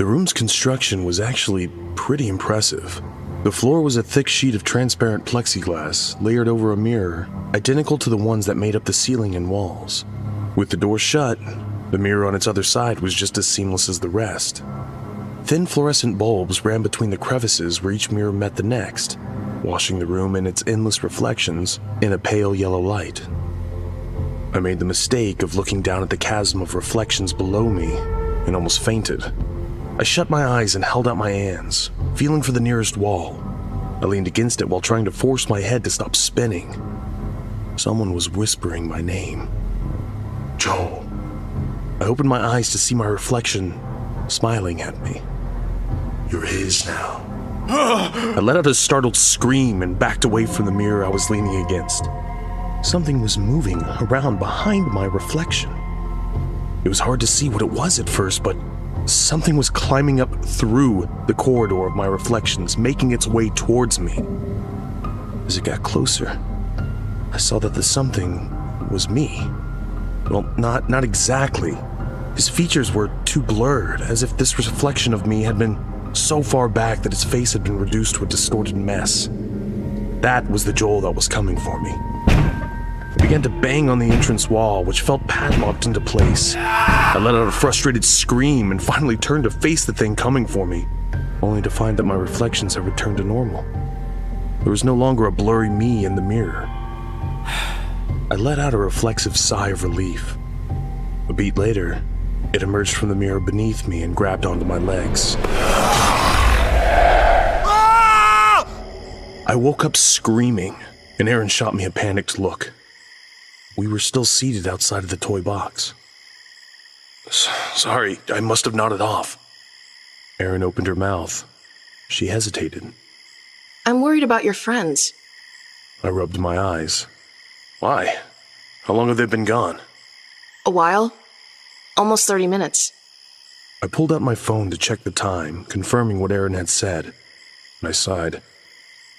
The room's construction was actually pretty impressive. The floor was a thick sheet of transparent plexiglass layered over a mirror, identical to the ones that made up the ceiling and walls. With the door shut, the mirror on its other side was just as seamless as the rest. Thin fluorescent bulbs ran between the crevices where each mirror met the next, washing the room in its endless reflections in a pale yellow light. I made the mistake of looking down at the chasm of reflections below me and almost fainted. I shut my eyes and held out my hands, feeling for the nearest wall. I leaned against it while trying to force my head to stop spinning. Someone was whispering my name. Joel. I opened my eyes to see my reflection smiling at me. You're his now. I let out a startled scream and backed away from the mirror I was leaning against. Something was moving around behind my reflection. It was hard to see what it was at first, but something was climbing up through the corridor of my reflections, making its way towards me. As it got closer, I saw that the something was me. Well, not exactly. His features were too blurred, as if this reflection of me had been so far back that his face had been reduced to a distorted mess. That was the Joel that was coming for me. I began to bang on the entrance wall, which felt padlocked into place. I let out a frustrated scream and finally turned to face the thing coming for me, only to find that my reflections had returned to normal. There was no longer a blurry me in the mirror. I let out a reflexive sigh of relief. A beat later, it emerged from the mirror beneath me and grabbed onto my legs. I woke up screaming, and Aaron shot me a panicked look. We were still seated outside of the toy box. Sorry, I must have nodded off. Erin opened her mouth. She hesitated. I'm worried about your friends. I rubbed my eyes. Why? How long have they been gone? A while. Almost 30 minutes. I pulled out my phone to check the time, confirming what Erin had said, and I sighed.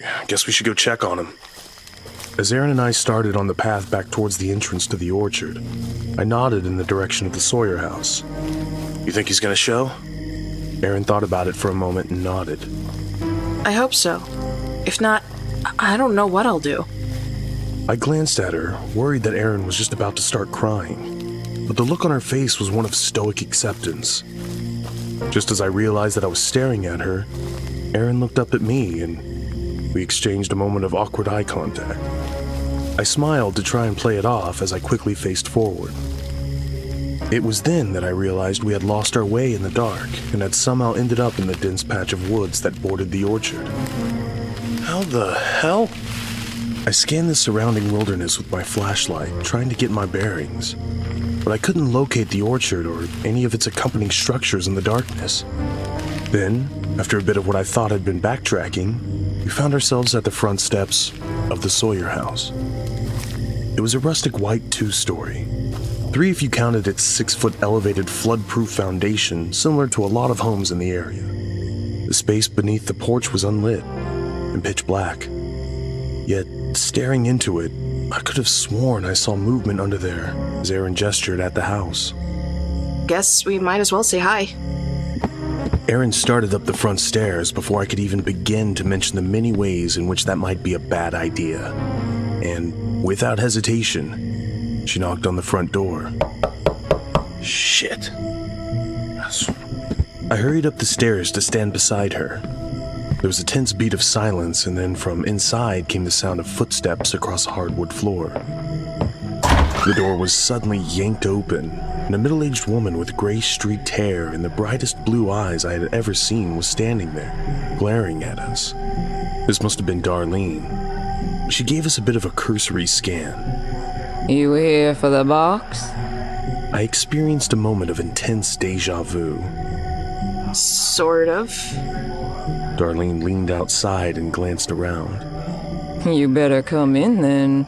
I guess we should go check on him. As Aaron and I started on the path back towards the entrance to the orchard, I nodded in the direction of the Sawyer house. You think he's gonna show? Aaron thought about it for a moment and nodded. I hope so. If not, I don't know what I'll do. I glanced at her, worried that Aaron was just about to start crying, but the look on her face was one of stoic acceptance. Just as I realized that I was staring at her, Aaron looked up at me and we exchanged a moment of awkward eye contact. I smiled to try and play it off as I quickly faced forward. It was then that I realized we had lost our way in the dark and had somehow ended up in the dense patch of woods that bordered the orchard. How the hell? I scanned the surrounding wilderness with my flashlight, trying to get my bearings, but I couldn't locate the orchard or any of its accompanying structures in the darkness. Then, after a bit of what I thought had been backtracking, we found ourselves at the front steps of the Sawyer house. It was a rustic white two-story. 3 if you counted its 6-foot elevated flood-proof foundation, similar to a lot of homes in the area. The space beneath the porch was unlit and pitch black. Yet, staring into it, I could have sworn I saw movement under there as Aaron gestured at the house. Guess we might as well say hi. Aaron started up the front stairs before I could even begin to mention the many ways in which that might be a bad idea. And, without hesitation, she knocked on the front door. Shit. I hurried up the stairs to stand beside her. There was a tense beat of silence, and then from inside came the sound of footsteps across the hardwood floor. The door was suddenly yanked open, and a middle-aged woman with gray-streaked hair and the brightest blue eyes I had ever seen was standing there, glaring at us. This must have been Darlene. She gave us a bit of a cursory scan. You here for the box? I experienced a moment of intense déjà vu. Sort of. Darlene leaned outside and glanced around. You better come in then.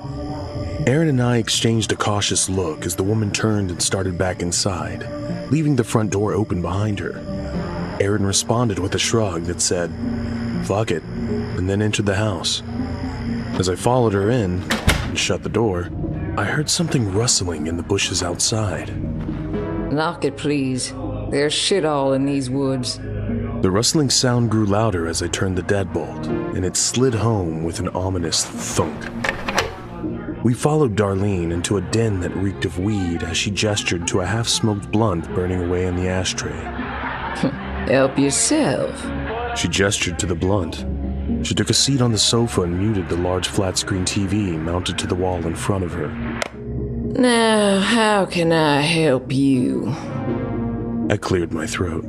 Aaron and I exchanged a cautious look as the woman turned and started back inside, leaving the front door open behind her. Aaron responded with a shrug that said, "Fuck it," and then entered the house. As I followed her in and shut the door, I heard something rustling in the bushes outside. Lock it, please. There's shit all in these woods. The rustling sound grew louder as I turned the deadbolt, and it slid home with an ominous thunk. We followed Darlene into a den that reeked of weed as she gestured to a half-smoked blunt burning away in the ashtray. Help yourself. She gestured to the blunt. She took a seat on the sofa and muted the large flat-screen TV mounted to the wall in front of her. Now, how can I help you? I cleared my throat.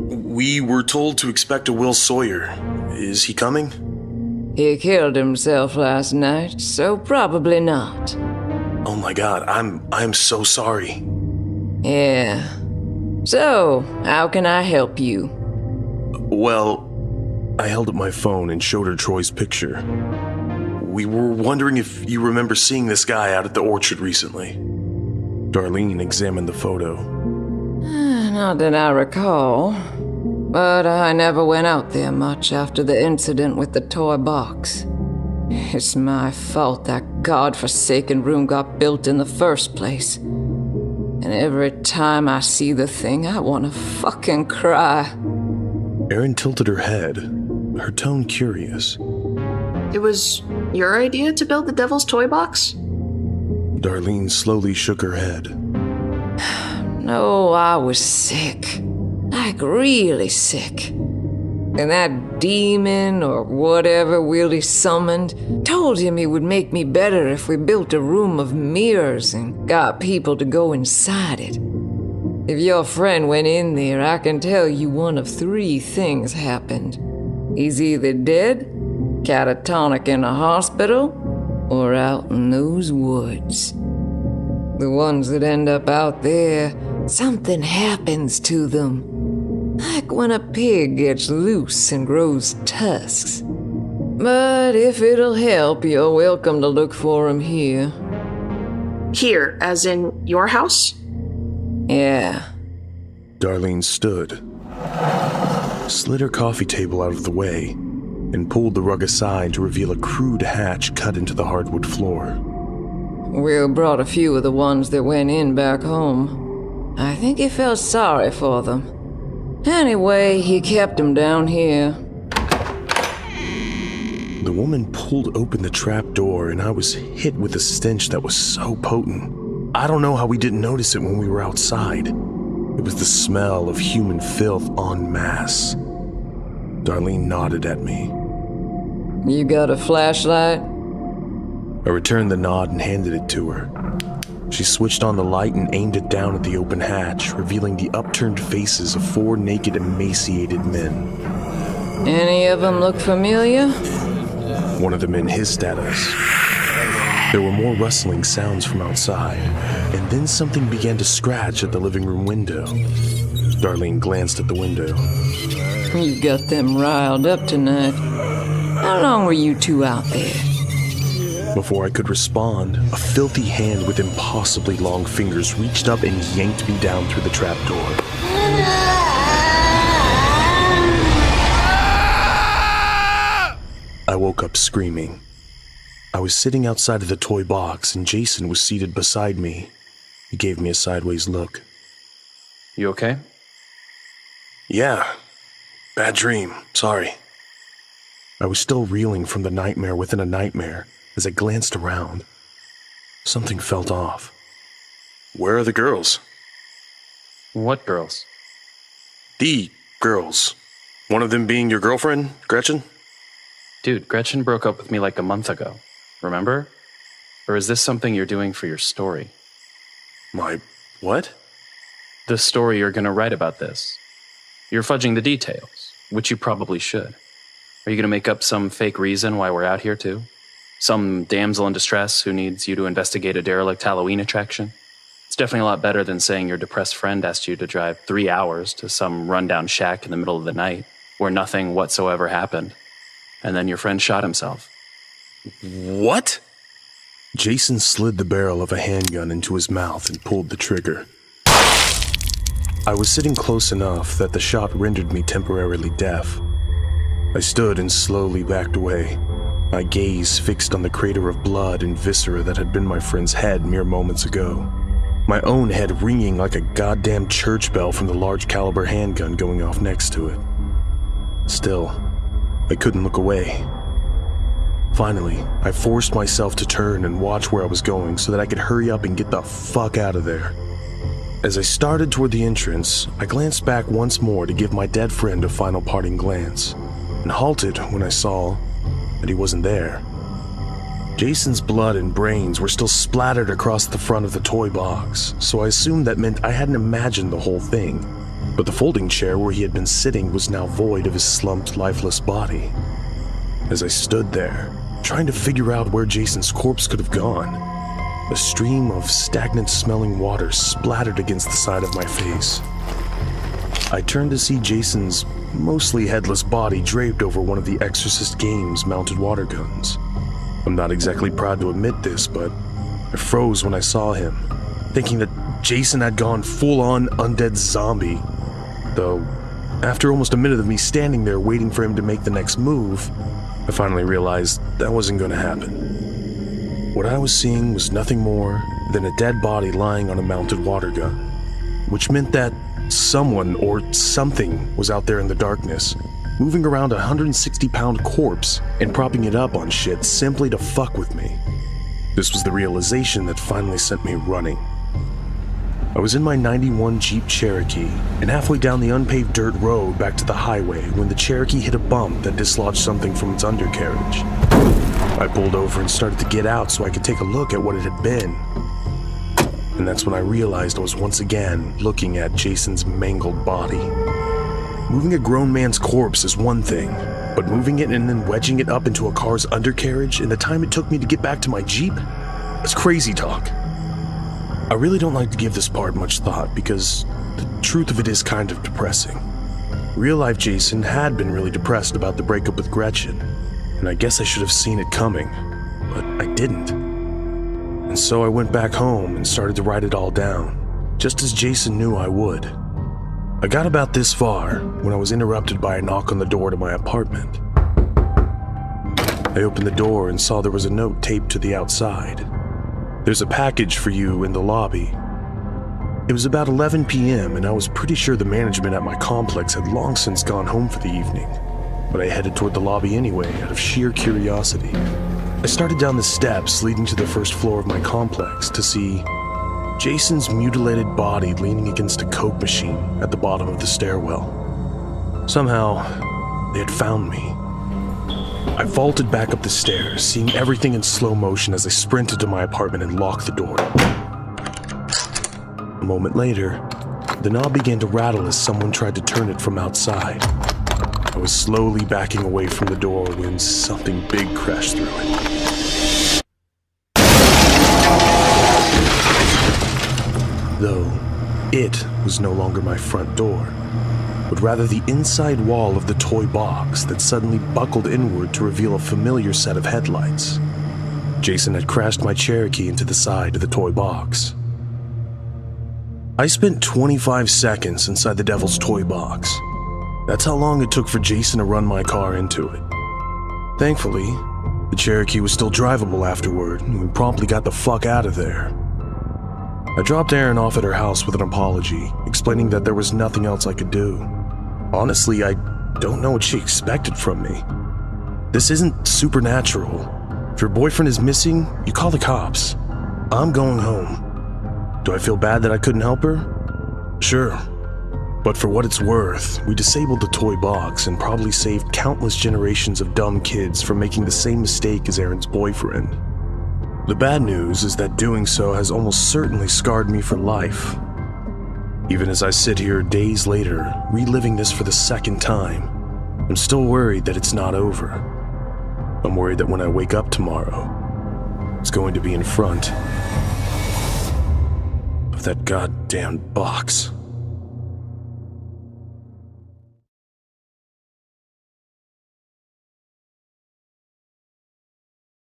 We were told to expect a Will Sawyer. Is he coming? He killed himself last night, so probably not. Oh my god, I'm so sorry. Yeah. So, how can I help you? Well, I held up my phone and showed her Troy's picture. We were wondering if you remember seeing this guy out at the orchard recently. Darlene examined the photo. Not that I recall. But I never went out there much after the incident with the toy box. It's my fault that godforsaken room got built in the first place. And every time I see the thing, I want to fucking cry. Erin tilted her head, her tone curious. It was your idea to build the Devil's Toy Box? Darlene slowly shook her head. No, I was sick. Like really sick. And that demon or whatever Willie summoned told him he would make me better if we built a room of mirrors and got people to go inside it. If your friend went in there, I can tell you one of three things happened. He's either dead, catatonic in a hospital, or out in those woods. The ones that end up out there, something happens to them. Like when a pig gets loose and grows tusks. But if it'll help, you're welcome to look for him here. Here, as in your house? Yeah. Darlene stood, slid her coffee table out of the way, and pulled the rug aside to reveal a crude hatch cut into the hardwood floor. Will brought a few of the ones that went in back home. I think he felt sorry for them. Anyway, he kept them down here. The woman pulled open the trap door, and I was hit with a stench that was so potent. I don't know how we didn't notice it when we were outside. It was the smell of human filth en masse. Darlene nodded at me. You got a flashlight? I returned the nod and handed it to her. She switched on the light and aimed it down at the open hatch, revealing the upturned faces of 4 naked, emaciated men. Any of them look familiar? One of the men hissed at us. There were more rustling sounds from outside, and then something began to scratch at the living room window. Darlene glanced at the window. You got them riled up tonight. How long were you two out there? Before I could respond, a filthy hand with impossibly long fingers reached up and yanked me down through the trapdoor. I woke up screaming. I was sitting outside of the toy box, and Jason was seated beside me. He gave me a sideways look. You okay? Yeah. Bad dream. Sorry. I was still reeling from the nightmare within a nightmare as I glanced around. Something felt off. Where are the girls? What girls? The girls. One of them being your girlfriend, Gretchen? Dude, Gretchen broke up with me like a month ago. Remember? Or is this something you're doing for your story? My what? The story you're gonna write about this. You're fudging the details, which you probably should. Are you gonna make up some fake reason why we're out here too? Some damsel in distress who needs you to investigate a derelict Halloween attraction? It's definitely a lot better than saying your depressed friend asked you to drive 3 hours to some rundown shack in the middle of the night where nothing whatsoever happened. And then your friend shot himself. What? Jason slid the barrel of a handgun into his mouth and pulled the trigger. I was sitting close enough that the shot rendered me temporarily deaf. I stood and slowly backed away, my gaze fixed on the crater of blood and viscera that had been my friend's head mere moments ago. my own head ringing like a goddamn church bell from the large caliber handgun going off next to it. Still, I couldn't look away. Finally, I forced myself to turn and watch where I was going so that I could hurry up and get the fuck out of there. As I started toward the entrance, I glanced back once more to give my dead friend a final parting glance, and halted when I saw that he wasn't there. Jason's blood and brains were still splattered across the front of the toy box, so I assumed that meant I hadn't imagined the whole thing. But the folding chair where he had been sitting was now void of his slumped, lifeless body. As I stood there, trying to figure out where Jason's corpse could have gone, a stream of stagnant-smelling water splattered against the side of my face. I turned to see Jason's mostly headless body draped over one of the Exorcist Games mounted water guns. I'm not exactly proud to admit this, but I froze when I saw him, thinking that Jason had gone full-on undead zombie. Though, after almost a minute of me standing there waiting for him to make the next move, I finally realized that wasn't going to happen. What I was seeing was nothing more than a dead body lying on a mounted water gun, which meant that someone or something was out there in the darkness, moving around a 160-pound corpse and propping it up on shit simply to fuck with me. This was the realization that finally sent me running. I was in my 91 Jeep Cherokee and halfway down the unpaved dirt road back to the highway when the Cherokee hit a bump that dislodged something from its undercarriage. I pulled over and started to get out so I could take a look at what it had been. And that's when I realized I was once again looking at Jason's mangled body. Moving a grown man's corpse is one thing, but moving it and then wedging it up into a car's undercarriage in the time it took me to get back to my Jeep? That's crazy talk. I really don't like to give this part much thought because the truth of it is kind of depressing. Real-life Jason had been really depressed about the breakup with Gretchen, and I guess I should have seen it coming, but I didn't. And so I went back home and started to write it all down, just as Jason knew I would. I got about this far when I was interrupted by a knock on the door to my apartment. I opened the door and saw there was a note taped to the outside. "There's a package for you in the lobby." It was about 11 p.m. and I was pretty sure the management at my complex had long since gone home for the evening, but I headed toward the lobby anyway out of sheer curiosity. I started down the steps leading to the first floor of my complex to see Jason's mutilated body leaning against a Coke machine at the bottom of the stairwell. Somehow, they had found me. I vaulted back up the stairs, seeing everything in slow motion as I sprinted to my apartment and locked the door. A moment later, the knob began to rattle as someone tried to turn it from outside. I was slowly backing away from the door when something big crashed through it. Though, it was no longer my front door, but rather the inside wall of the toy box that suddenly buckled inward to reveal a familiar set of headlights. Jason had crashed my Cherokee into the side of the toy box. I spent 25 seconds inside the devil's toy box. That's how long it took for Jason to run my car into it. Thankfully, the Cherokee was still drivable afterward, and we promptly got the fuck out of there. I dropped Erin off at her house with an apology, explaining that there was nothing else I could do. Honestly, I don't know what she expected from me. This isn't supernatural. If your boyfriend is missing, you call the cops. I'm going home. Do I feel bad that I couldn't help her? Sure. But for what it's worth, we disabled the toy box and probably saved countless generations of dumb kids from making the same mistake as Erin's boyfriend. The bad news is that doing so has almost certainly scarred me for life. Even as I sit here days later, reliving this for the second time, I'm still worried that it's not over. I'm worried that when I wake up tomorrow, it's going to be in front of that goddamn box.